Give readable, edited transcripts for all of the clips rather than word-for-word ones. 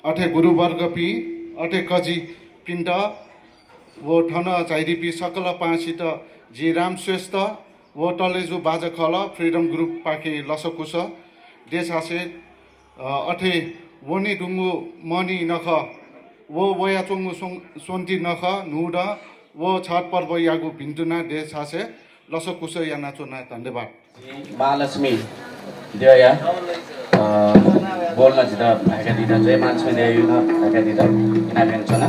अठे गुरुवर्ग पी अठे कजी पिंड वो ठन चाइरिपी सकल पाँसित जी राम श्रेष्ठ वो टलेजु बाजा खल फ्रीडम ग्रुप पाके लसकुस देश हासे अठे वनी डुङ्गु मनी नख वो वया चोङ्गु सोन्ती नख नुड वो छठ पर्व यागु भिन्तुना देश हासे लसकुस या नाचोना धन्यवाद महालक्ष्मी देवया बोल्न जित भाका दिदा जय महालक्ष्मी देव भाका दिदा किना भेन्छना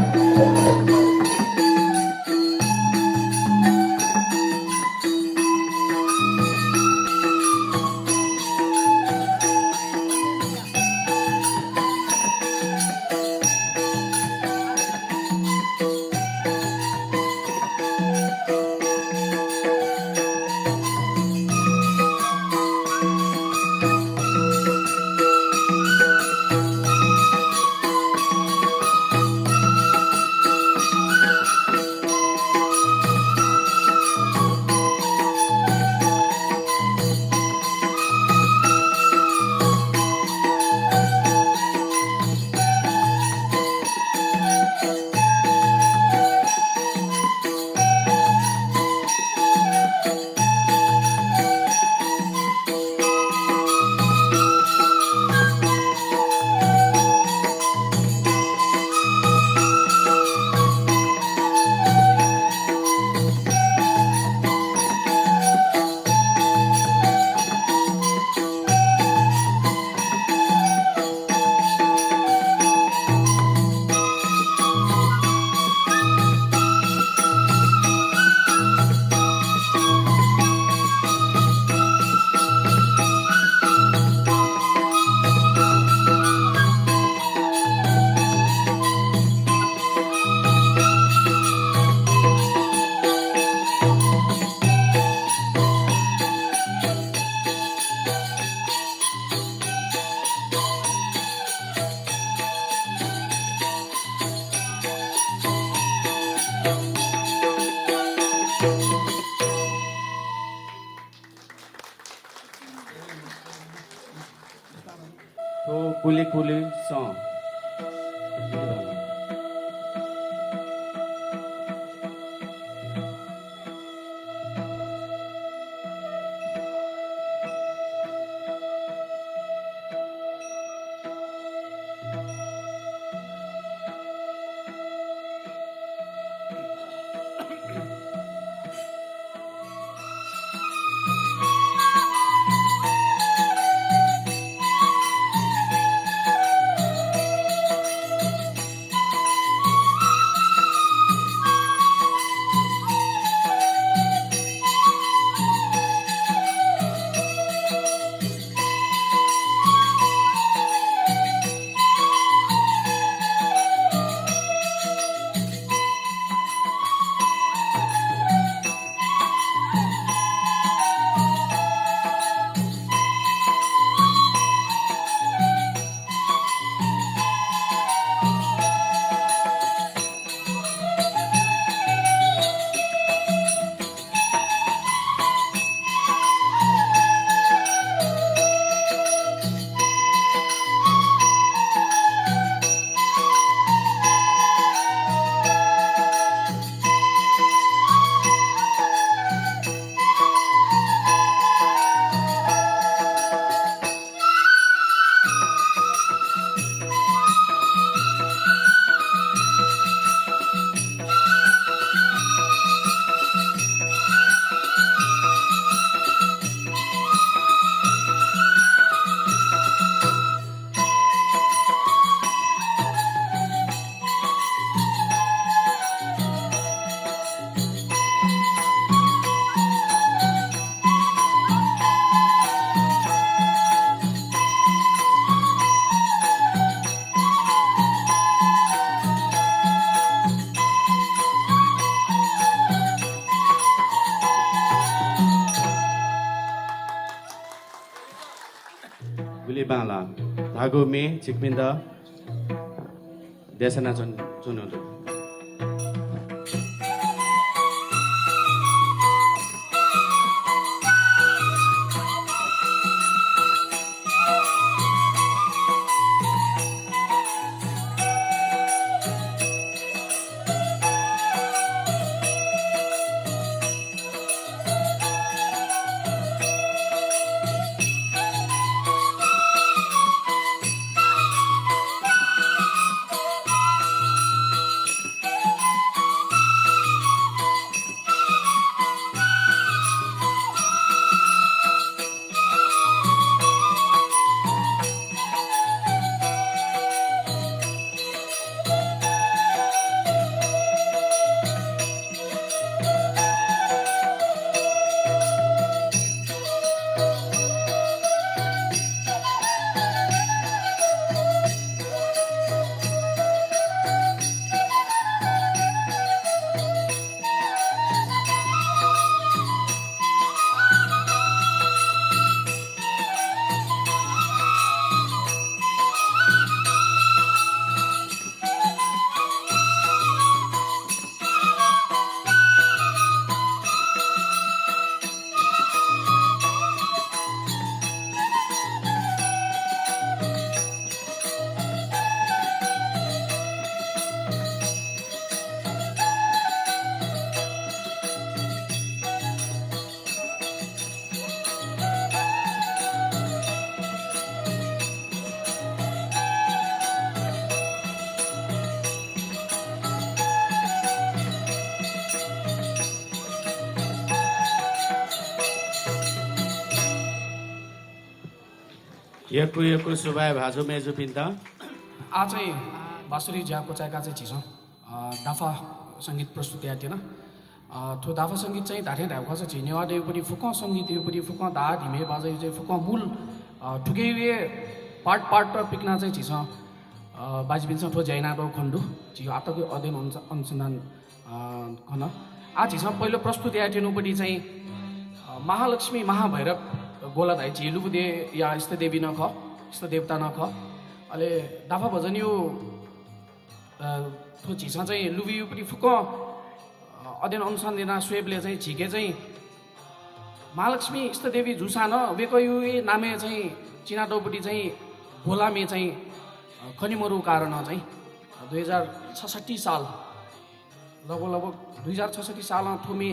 कुली कुली song Bala Dhago me Chikminda Desana Chunudu यकु सुबाय भाजु मेजु पिन्ता आज चाहिँ बाँसुरी ज्याको चायका चाहिँ झिसो दाफा सङ्गीत प्रस्तुति आएको थिएन त्यो दाफा सङ्गीत चाहिँ धाठे ढाउका चाहिँ झिनेवा देउपट्टि फुक सङ्गीत देउपट्टि फुक धा धिमे बाजे चाहिँ फुक मूल ठुकै पार्ट पिक्ना चाहिँ झिसो बाजीबिन्छ ठो जैनाडो खण्डु झियो आतको अध्ययन अनुसन्धान खन आज झिसो पहिलो प्रस्तुति आएको थिएनपट्टि चाहिँ महालक्ष्मी महाभैरव गोला धाइ झिलु दे या इष्ट देवी न ख इष्ट देवता न ख अहिले दाफा भजन यो त्यो झिसा चाहिँ लुबियुपट्टि फुक अध्ययन अनुसन्धान स्वेबले चाहिँ झिके चाहिँ महालक्ष्मी इष्टदेवी झुसा न वेकयु नामे चाहिँ चिनाटोपट्टि चाहिँ गोलामे चाहिँ खनिमरु कारण चाहिँ 2066 साल लगभग 2066 सालमा थुमे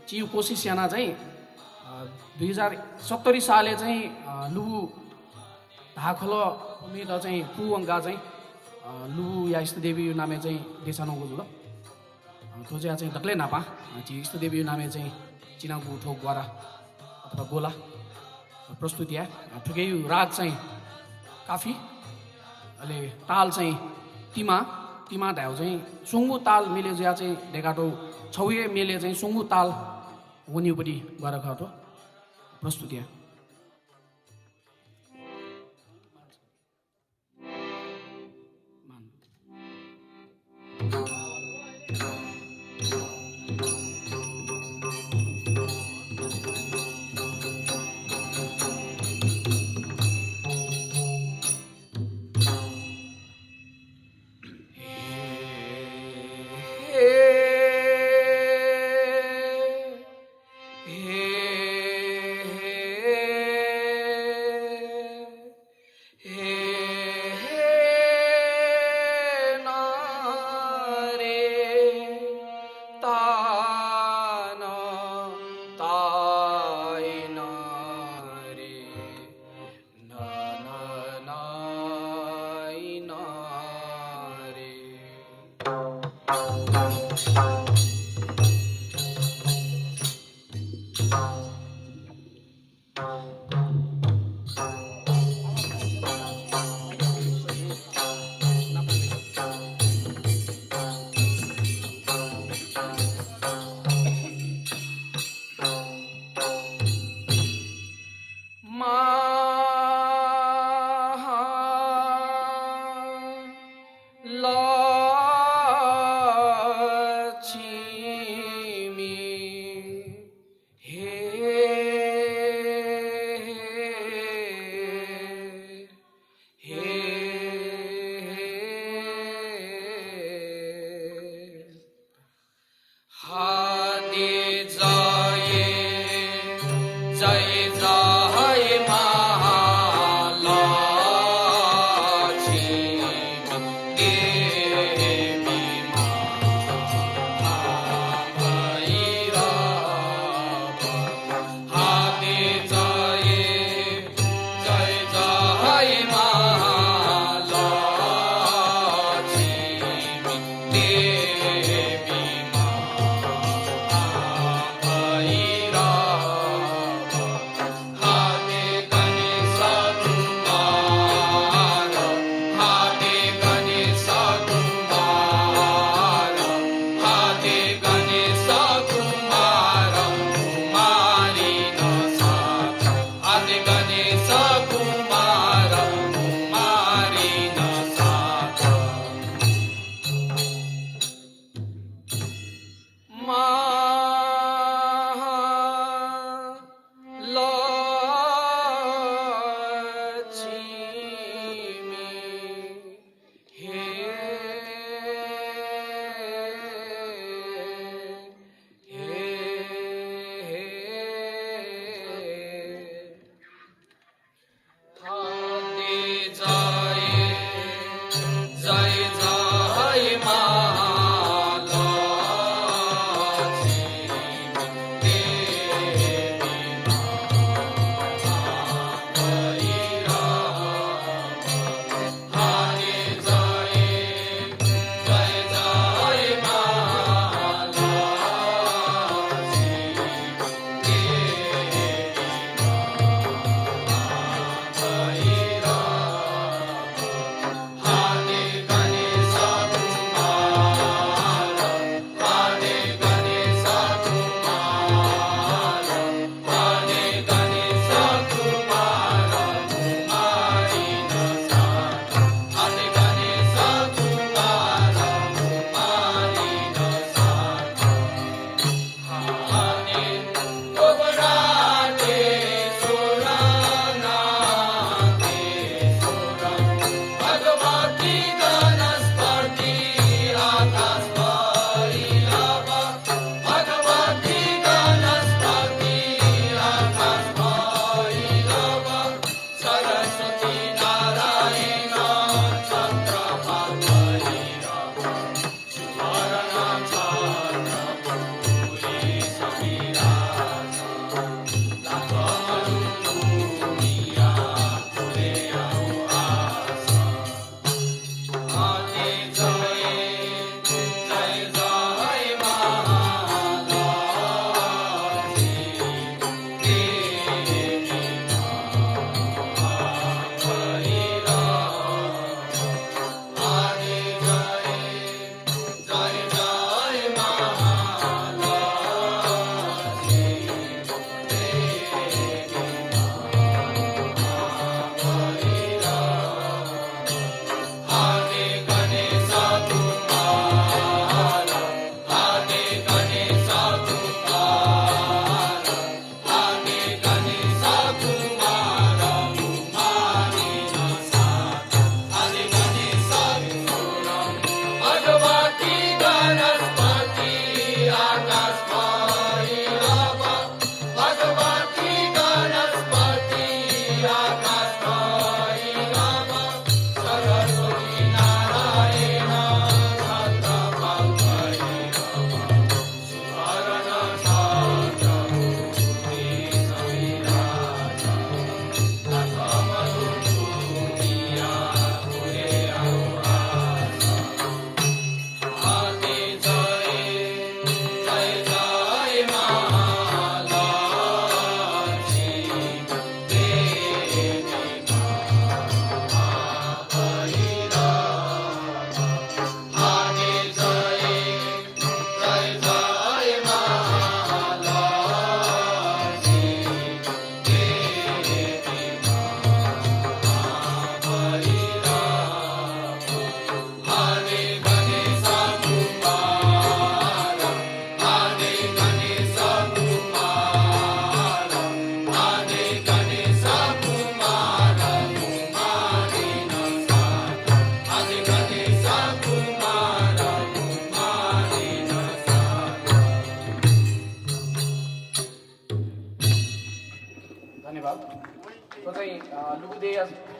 चिउ कोसिस याना चाहिँ 2070 सालले चाहिँ लुबु धाखल उमेद चाहिँ पुअङ्गा चाहिँ लुबु या इष्टदेवी नामे चाहिँ देशानको जुल त्यो चाहिँ दक्लै नापा इष्टदेवी नामे चाहिँ चिनाको ठोक ग्वारा अथवा गोला प्रस्तुति ठुकै राग चाहिँ काफी अहिले ताल चाहिँ तिमा ढाउ चाहिँ सुङ्गु ताल मिले ज्या चाहिँ ढेकाटो छौए मेले चाहिँ सुङ्गु ताल वनिउपट्टि गएर खटो प्रस्तुति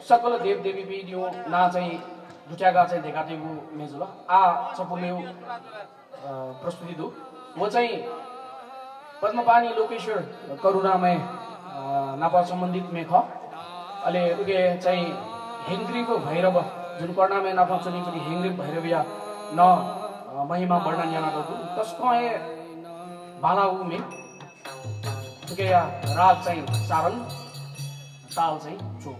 सकल देव देवी भी यो ना चाहिँ दुट्यागा चाहिँ देखाटेको मेजुला आ चपुमेउ प्रस्तुति दु म चाहिँ पद्मपानी लोकेश्वर करुणामय नापा सम्बन्धित मेख अहिले उगे चाहिँ हेङ्ग्रीको भैरव जुन कर्णामय नापा चलिपट्टि हेङ्ग्री भैरविया न महिमा वर्णन याना गर्दु तस्को बाला उमे उगे राग चाहिँ सारङ ताल चाहिँ चो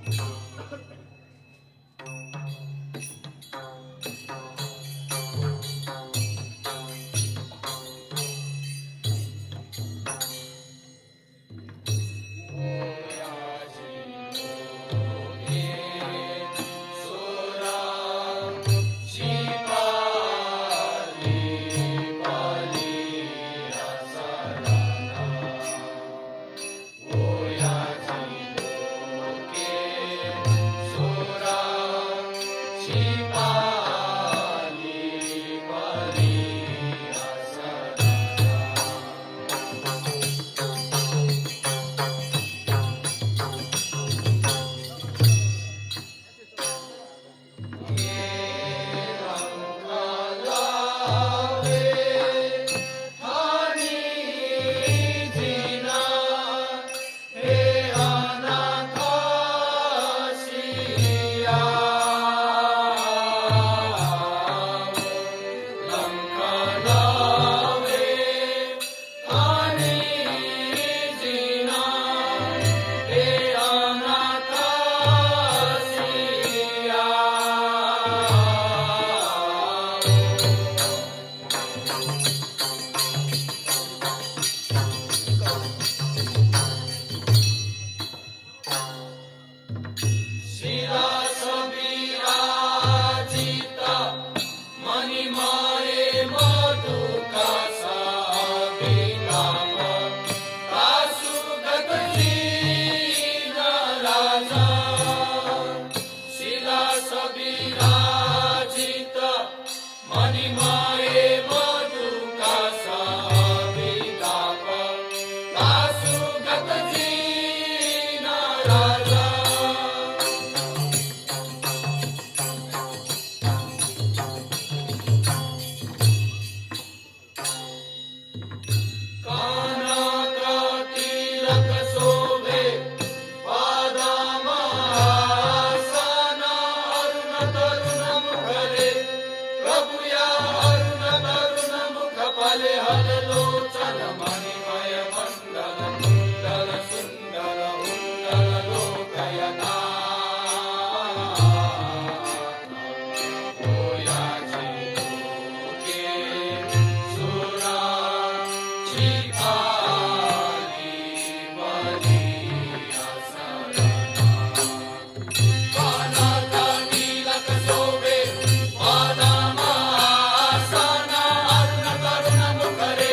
Mukhare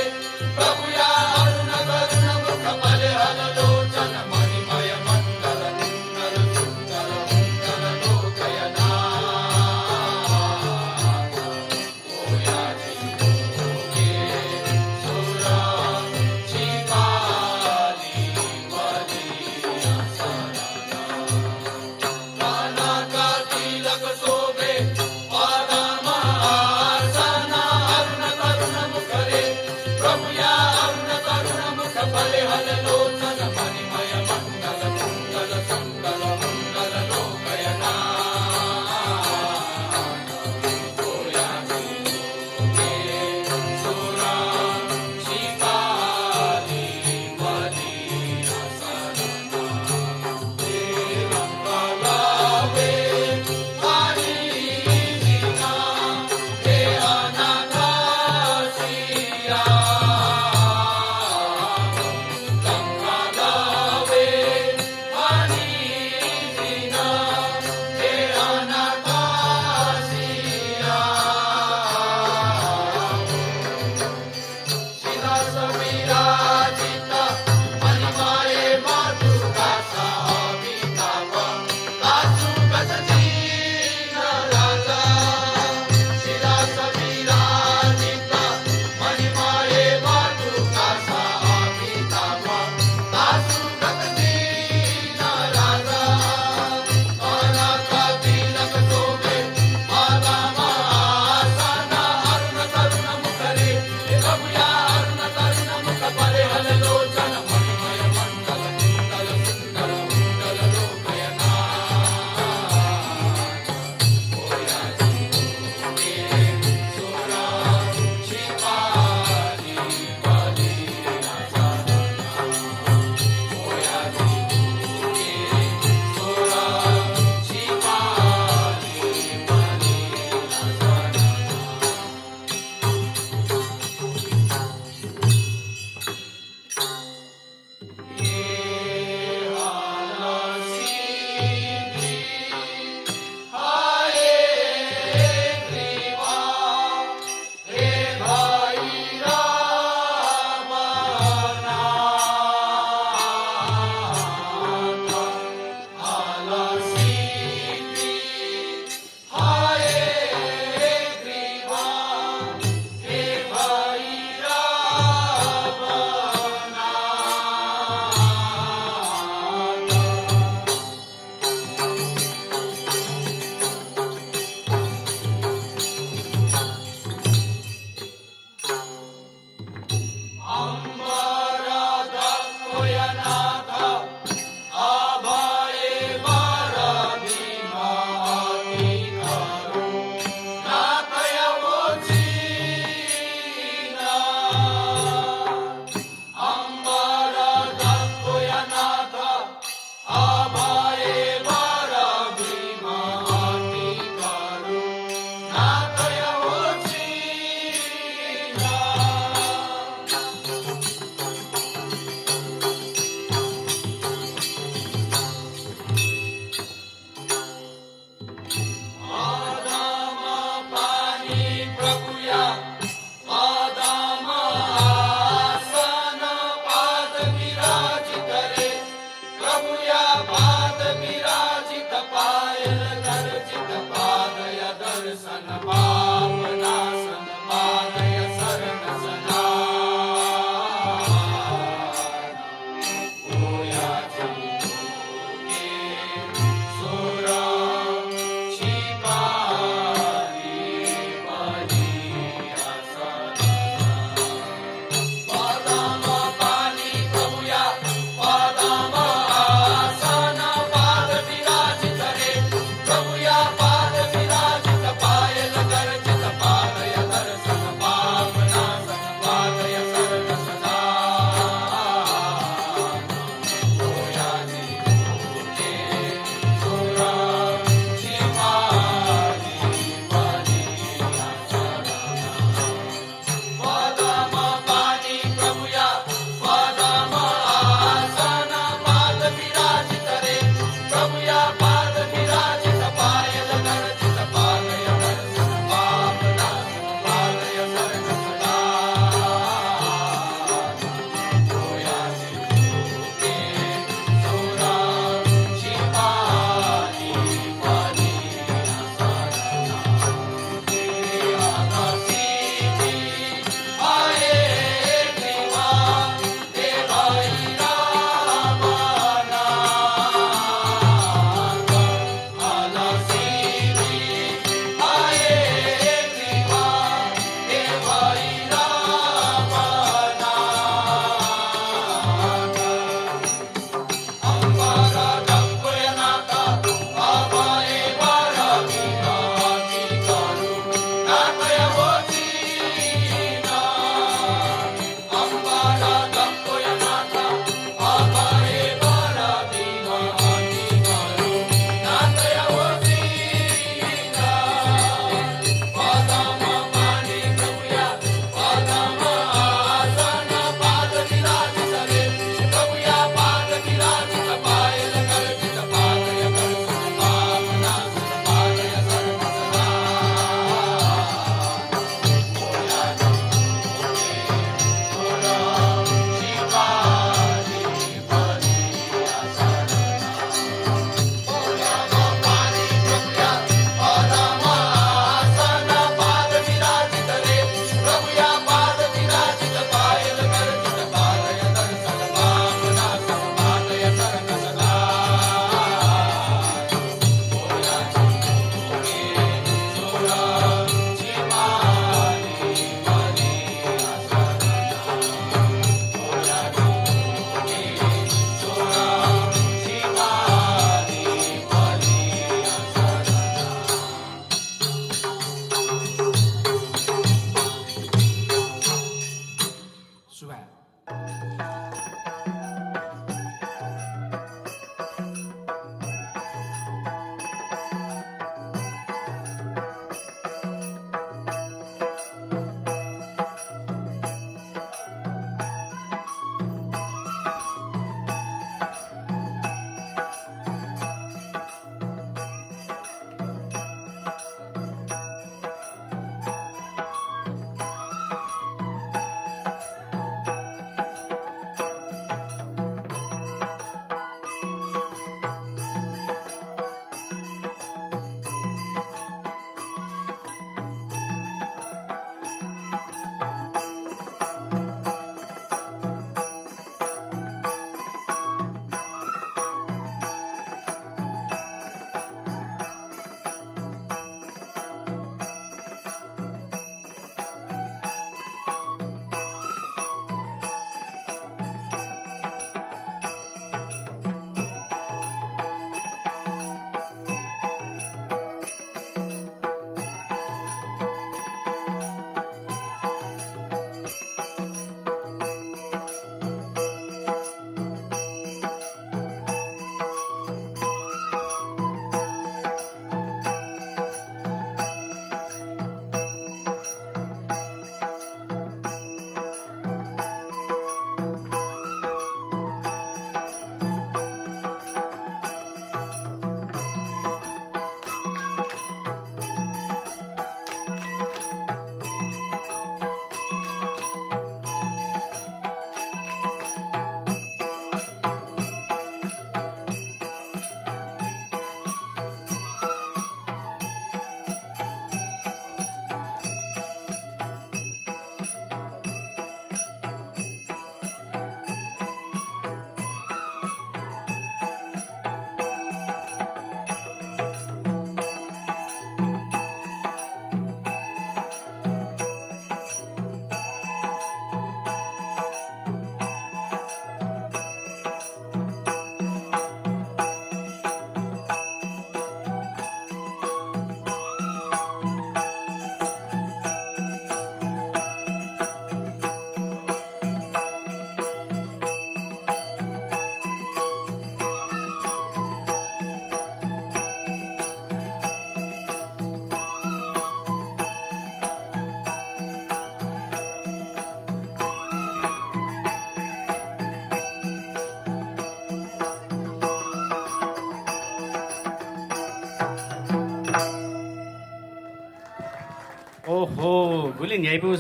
ओहो गुलिन न्यायपु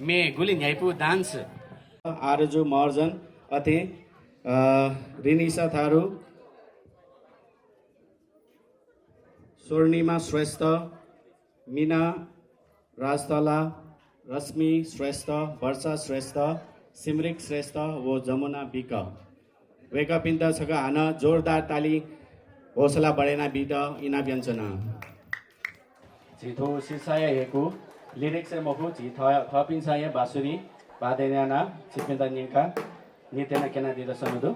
मे गुलिन न्यायपु डान्स आरजु महर्जन अथे रिनिसा थारू स्वर्णिमा श्रेष्ठ मीना राजतला रश्मि श्रेष्ठ वर्षा श्रेष्ठ सिमरिक श्रेष्ठ वो जमुना बिक वेका पिन्द छका हान जोरदार ताली हौसला बढेना बिद इना व्यञ्जना जिथो सिसाय हेकु लिरिक्स मखु जि थपिन्साय बासुरी बादेना चिपिन्दा निका नितेना केना दिदा सनुदु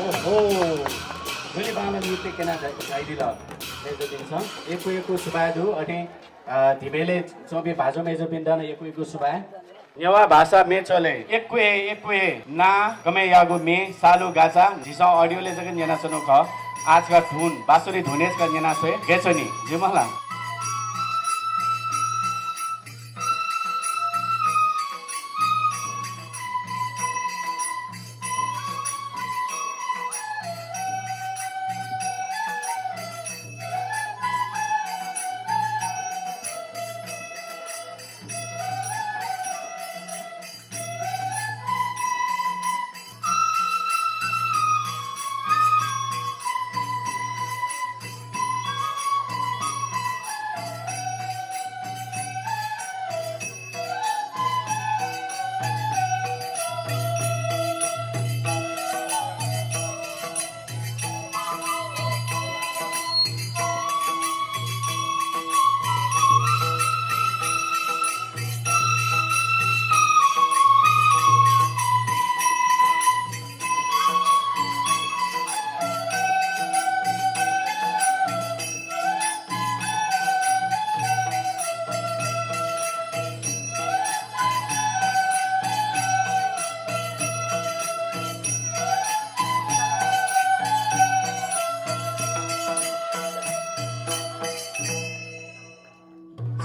ओहो गुली बामा नृत्य केना जाइदिल मेजो दिन्छ एकु सुबादु अनि धिबेले चोबी भाजो मेजो पिन्डन एकु सुबा नेवा भाषा मे चले एकु ना कमे यागु मे सालु गाचा झिसा अडियोले जगन नेना सनो ख आज का धुन बासुरी धुनेस का नेना से गेचनी जिमला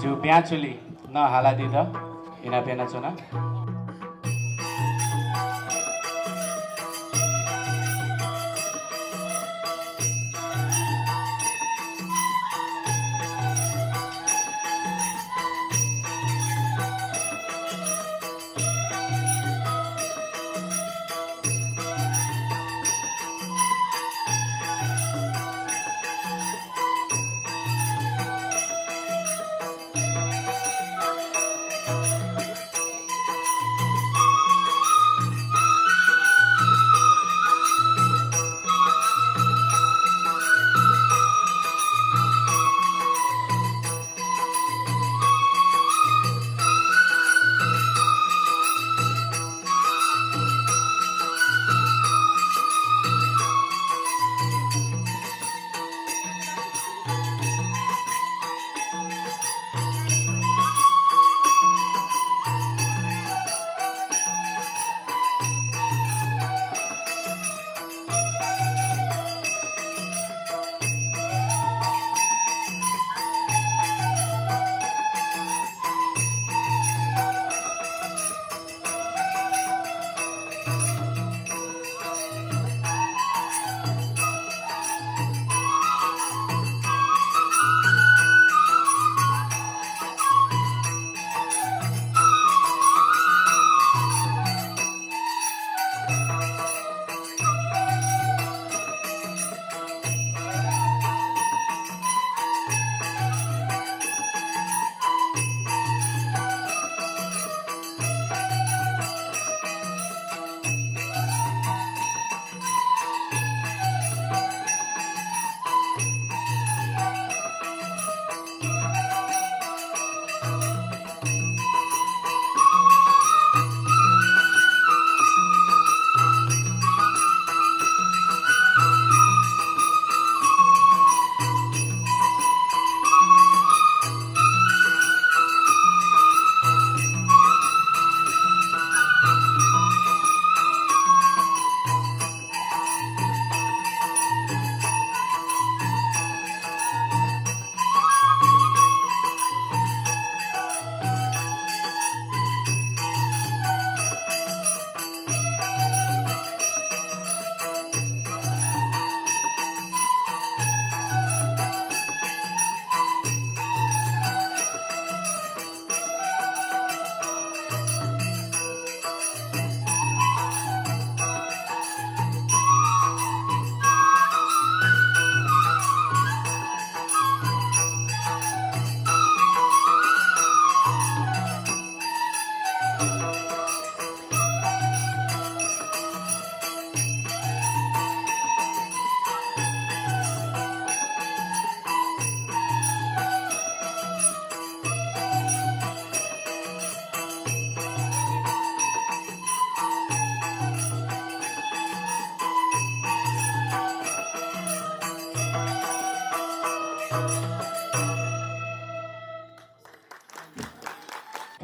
जिउ ब्याचुली न हालादि त हिना पेना चुना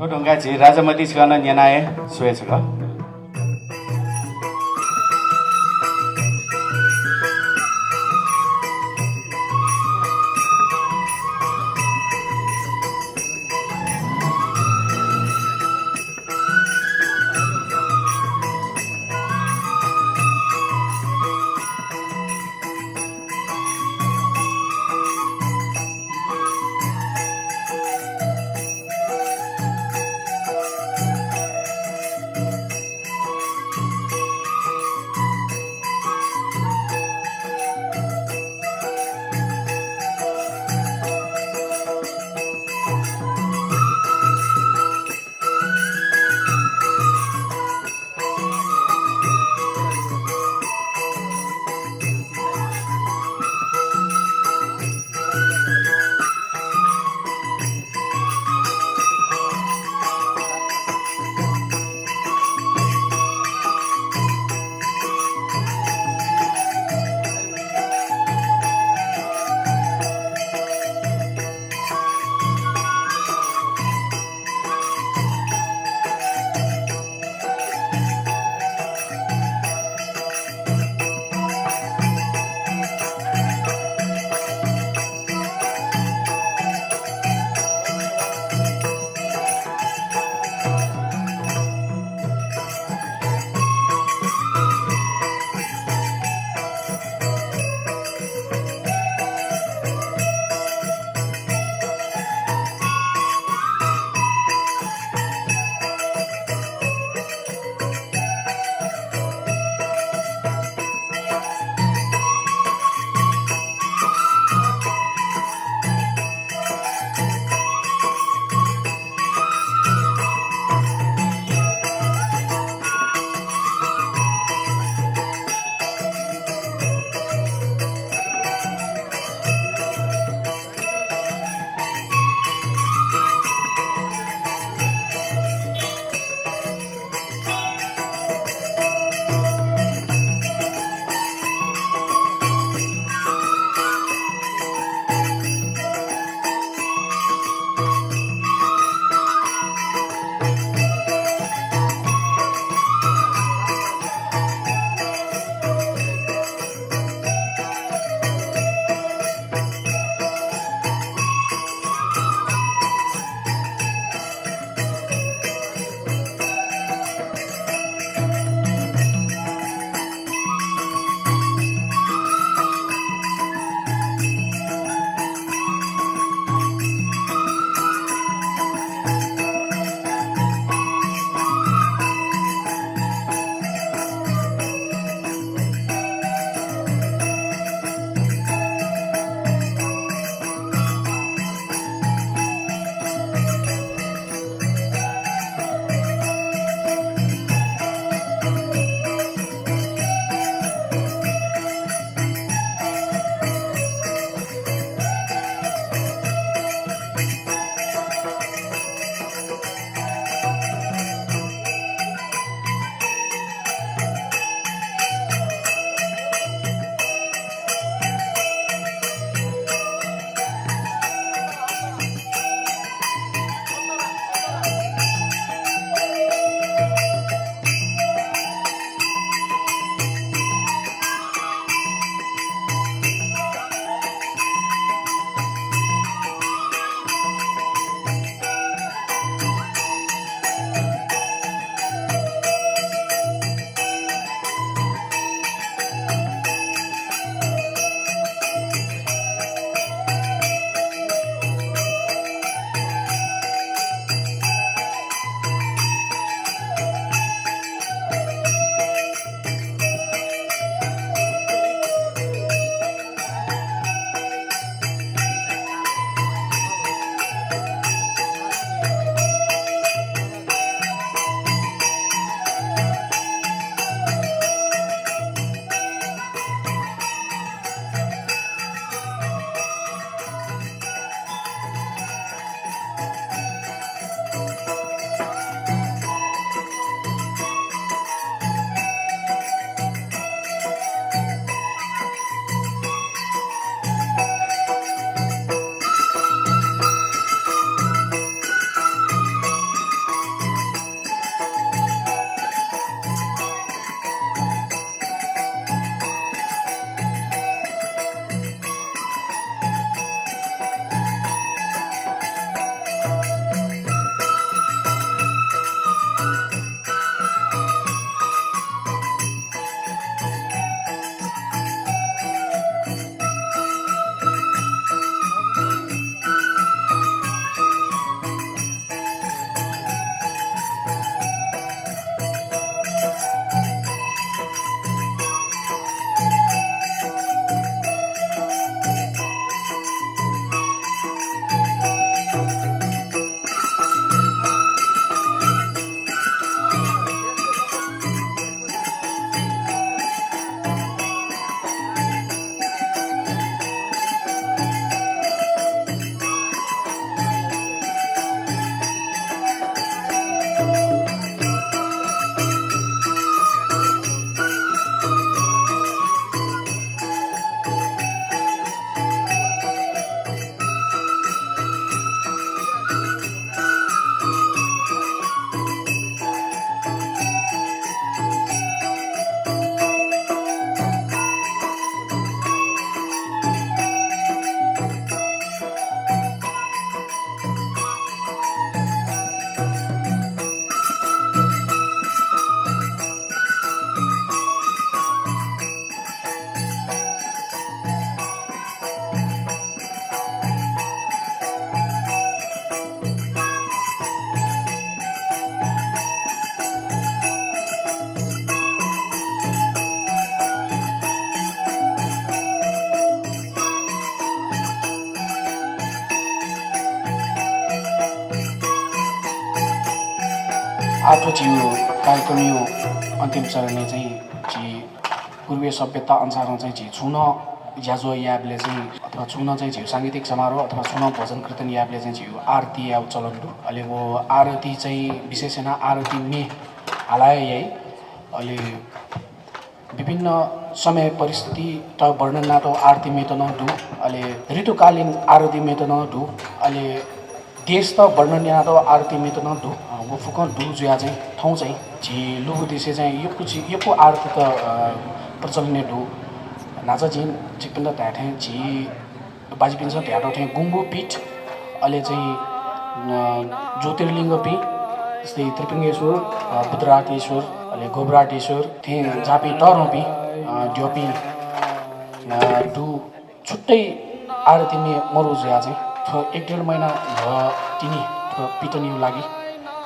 ढुङ्गा झि राजामती छन न्यानाए सोए छ ग आठौँ जियो कार्यक्रम यो अन्तिम चरणले चाहिँ पूर्वीय सभ्यता अनुसार चाहिँ छुन ज्याजो याबले चाहिँ अथवा छुन चाहिँ झिउ साङ्गीतिक समारोह अथवा छुन भजन कीर्तन याबले चाहिँ झिउ आरती या चलन अहिले वो आरती चाहिँ विशेष होइन आरती में हालाय यही अहिले विभिन्न समय परिस्थिति त वर्णन नाटो आरती में त नडु अहिले ऋतुकालीन आरती में त नडु अहिले देश त वर्णन नाटो आरती में त नडु वो फुक डु जुया चाहिँ ठाउँ चाहिँ झि लुगु देशे चाहिँ यो आरती त प्रचलन डु नाचा जिन चिकपिन्द त्याठे झि बाजीपिन्छ त्याटो थे गुङ्गु पीठ अहिले चाहिँ ज्योतिर्लिङ्ग पी जस्तै त्रिपिङ्गेश्वर बुद्धराटेश्वर अहिले गोबराटेश्वर थे झापी टरोपी ड्योपी डु छुट्टै आरतीमे मरु जुया चाहिँ 1-1.5 महिना तिनी पिटनिउ लागि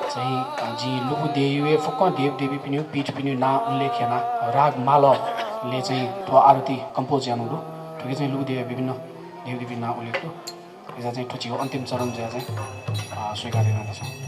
चाहिँ जी लुगु देवी फुक्क देव देवी पिन्यु पीठ पिन्यु ना उल्लेख्यना राग मालले चाहिँ त्यो आरती कम्पोज यानुरु ठुकै चाहिँ लुगु देवी विभिन्न देव देवी ना उल्लेख्यो यसमा चाहिँ ठुचीको अन्तिम चरण जुया चाहिँ स्वीकार गरिरहेको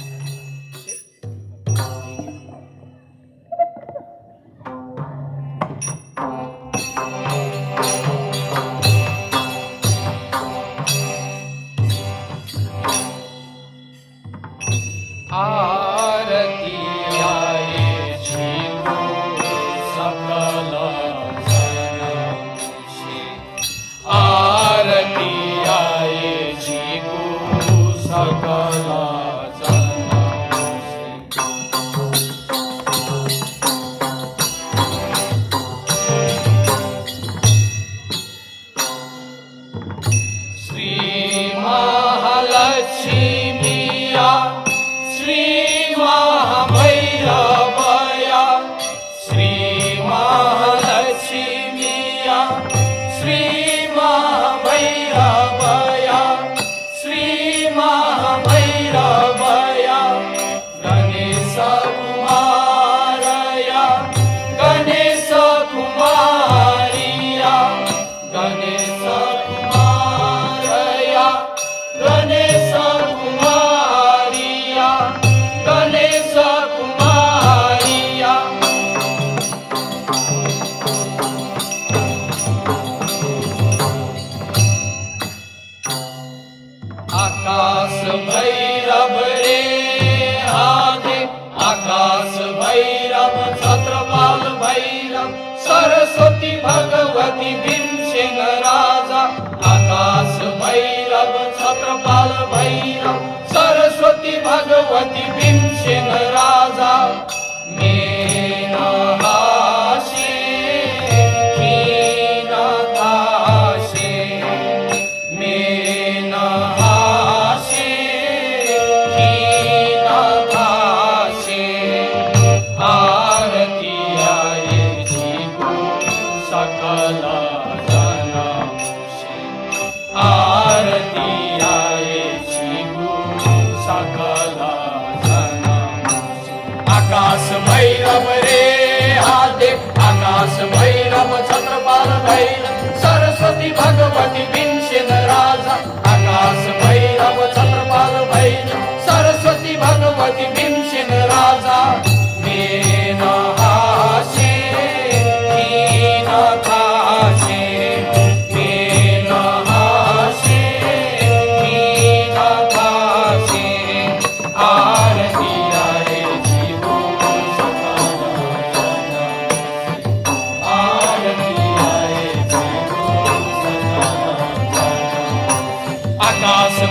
सरस्वती भगवती भीमसेन राजा आकाश भैरव छत्रपाल भैरव सरस्वती भगवती भीमसेन राजा मेना हासे कीना दासे मेना हासे कीना दासे आरती आए सकल जनम से आरती आए सकल जनम से आकाश भैरव रे हादे आकाश भैरव छत्रपाल भैरव सरस्वती भगवती भीमसेन राजा आकाश भैरव छत्रपाल भैरव सरस्वती भगवती भीमसेन राजा मेना हासे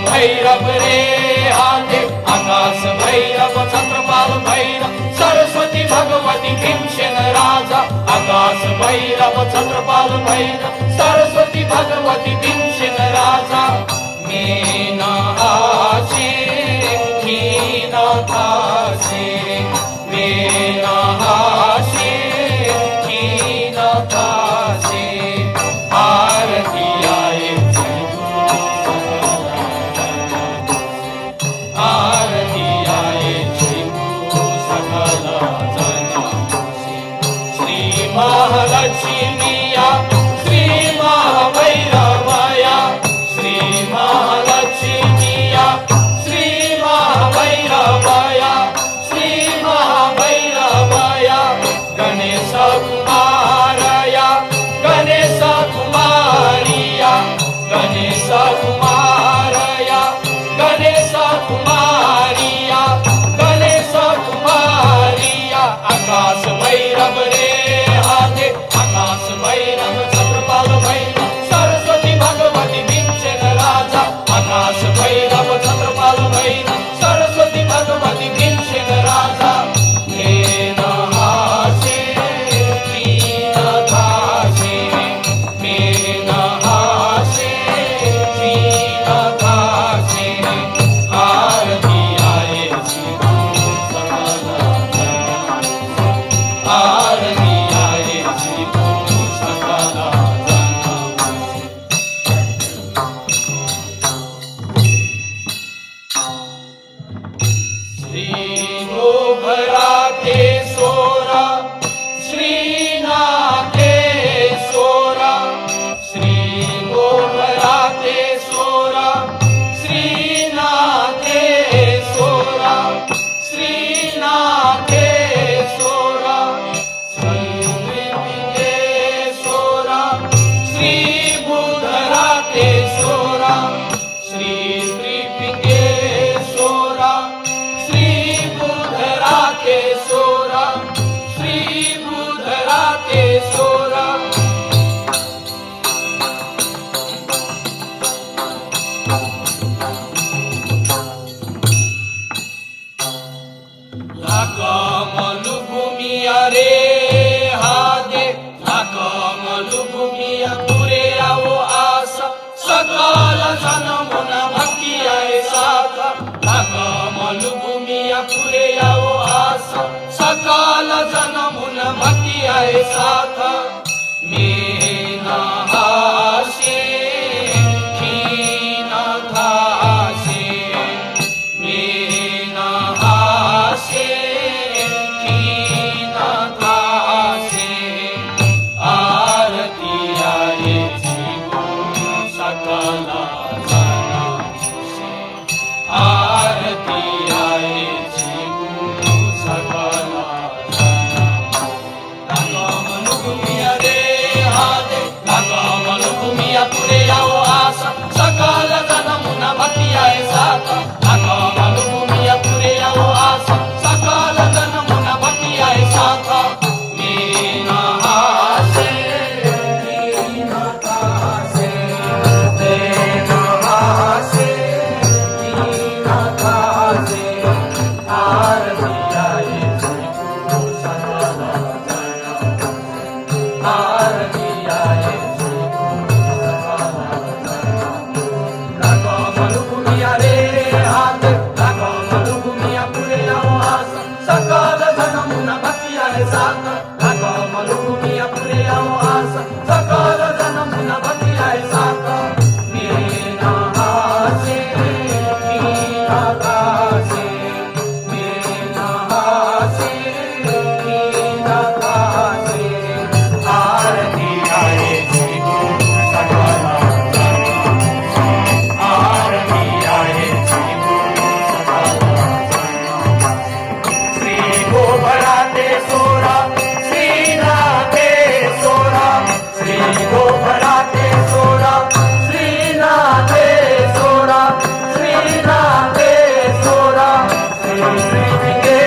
भैरव रे हाथे आकाश भैरव छत्रपाल भैरव सरस्वती भगवती भीमसेन राजा आकाश भैरव छत्रपाल भैरव सरस्वती भगवती भीमसेन राजा मेना हासे कीना दासे मेना हासे कीना दासे आरती आए आरती आए सकल जनम से श्री महालक्ष्मीया श्री महाभैरवया श्री महालक्ष्मी मलुभूमिया पुरेयावो आशा सकल जनमुन भक्ति आए साथ लाग मलुभूमिया पुरेयावो आशा सकल जनमुन भक्ति आए साथ मेना हासे खीन थासे मेना हासे खीन थासे आरती आए जीवो सकल जनामुसे आरती आए जीवो सकल मलुभूमिया रे हादे मलुभूमिया पुरेयावो आशा सकल जनमुन भक्ति आए साथ मलुभूमिया पुरेयावो आशा सकल जनमुन भक्ति आए साथ मीना हासे मीना हासे मीना हासे मीना हासे आरती आए जीवो सकल आरती आए मलुभूमिया रे हाथ लाग मलुभूमिया पुरेयावो आशा सकल जनमुन भक्ति आए साथ लाग मलुभूमिया पुरेयावो आशा सकल जनमुन भक्ति आए साथ मीना हासे मीना हासे मीना हासे मीना हासे आरती आए जीवो सकल आरती आए जीवो सकल श्री गोभराते सोरा श्री नाथे सोरा श्री गोभराते सोरा श्री नाथे सोरा श्री नाथे सोरा श्री नृपिंगे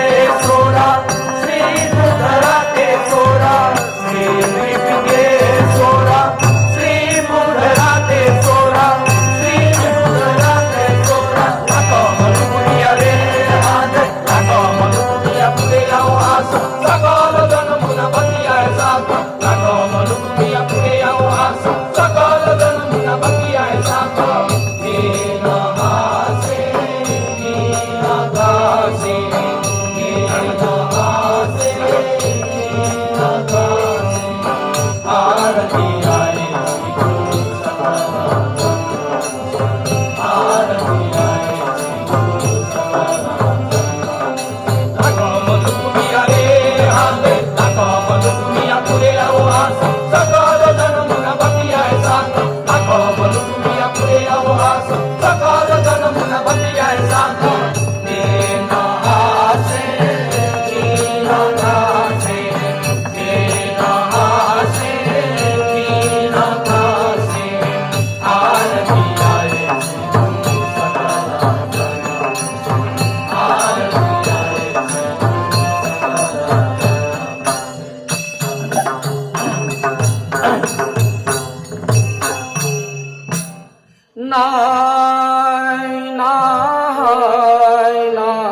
सोरा श्री मुधराते सोरा श्री नृपिंगे सोरा श्री मुधराते सोरा श्री मुधराते सोरा लाग मलुभूमिया रे हाथ लाग मलुभूमिया पुरेयावो आशा सकल जनमुन भक्ति आए साथ लाग मलुभूमिया पुरेयावो आशा सकल जनमुन भक्ति आए साथ मीना हासे मीना हासे मीना हासे मीना हासे आरती आए जीवो सकल आरती आए जीवो सकल लाग मलुभूमिया रे हाथे लाग मलुभूमिया पुरेयावो आशा सकल जनमुन भक्ति आए साथ लाग मलुभूमिया पुरेयावो आशा सकल जनमुन भक्ति आए साथ मीना हासे मीना हासे मीना हासे मीना हासे आरती आए जीवो सकल आरती आए Nai, nai, nai,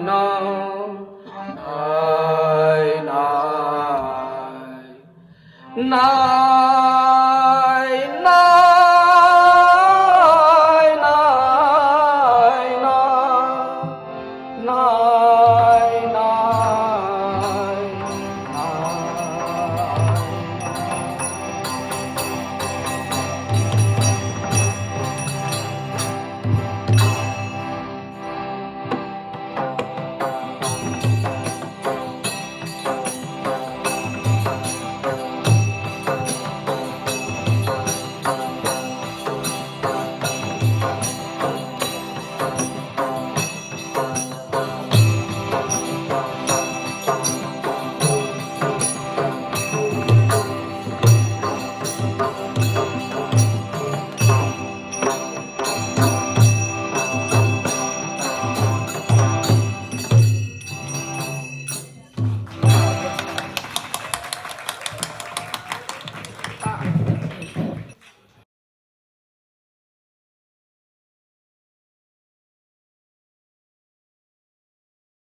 nai, nai, nai, nai.